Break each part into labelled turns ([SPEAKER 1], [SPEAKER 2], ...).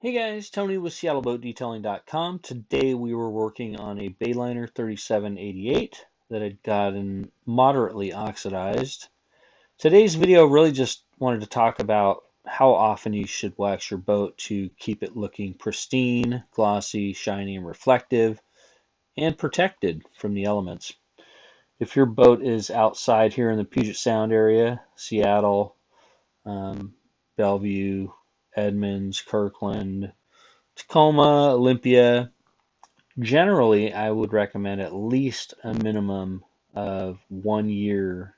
[SPEAKER 1] Hey guys, Tony with SeattleBoatDetailing.com. Today we were working on a Bayliner 3788 that had gotten moderately oxidized. Today's video really just wanted to talk about how often you should wax your boat to keep it looking pristine, glossy, shiny, and reflective, and protected from the elements. If your boat is outside here in the Puget Sound area, Seattle, Bellevue, Edmonds, Kirkland, Tacoma, Olympia, generally I would recommend at least a minimum of 1 year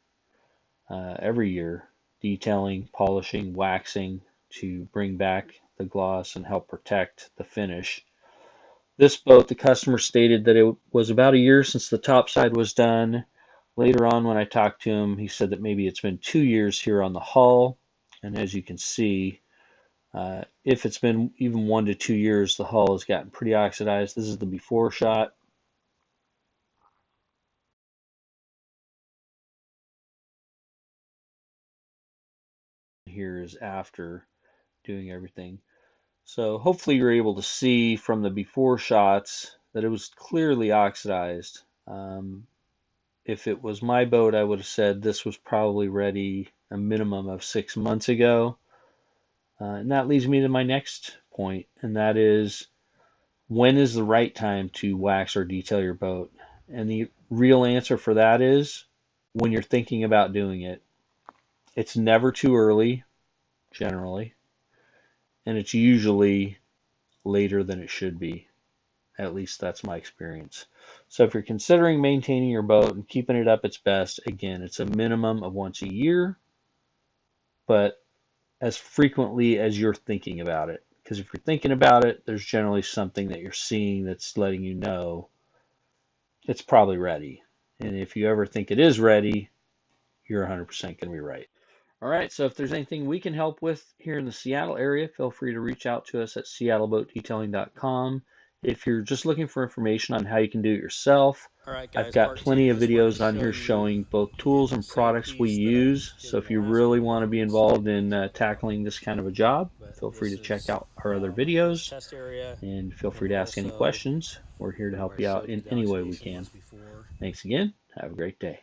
[SPEAKER 1] every year detailing, polishing, waxing to bring back the gloss and help protect the finish. This boat, the customer stated that it was about a year since the top side was done. Later on when I talked to him, he said that maybe it's been 2 years here on the hull, and as you can see, if it's been even 1 to 2 years, the hull has gotten pretty oxidized. This is the before shot. Here is after doing everything. So hopefully you're able to see from the before shots that it was clearly oxidized. If it was my boat, I would have said this was probably ready a minimum of 6 months ago. And that leads me to my next point, and that is, when is the right time to wax or detail your boat? And the real answer for that is when you're thinking about doing it. It's never too early, generally, and it's usually later than it should be. At least that's my experience. So if you're considering maintaining your boat and keeping it up its best, again, it's a minimum of once a year, but as frequently as you're thinking about it. Because if you're thinking about it, there's generally something that you're seeing that's letting you know it's probably ready. And if you ever think it is ready, you're 100% going to be right. All right, so if there's anything we can help with here in the Seattle area, feel free to reach out to us at seattleboatdetailing.com. If you're just looking for information on how you can do it yourself, I've got plenty of videos on here showing both tools and products we use. So if you really want to be involved in tackling this kind of a job, feel free to check out our other videos and feel free to ask any questions. We're here to help you out in any way we can. Thanks again. Have a great day.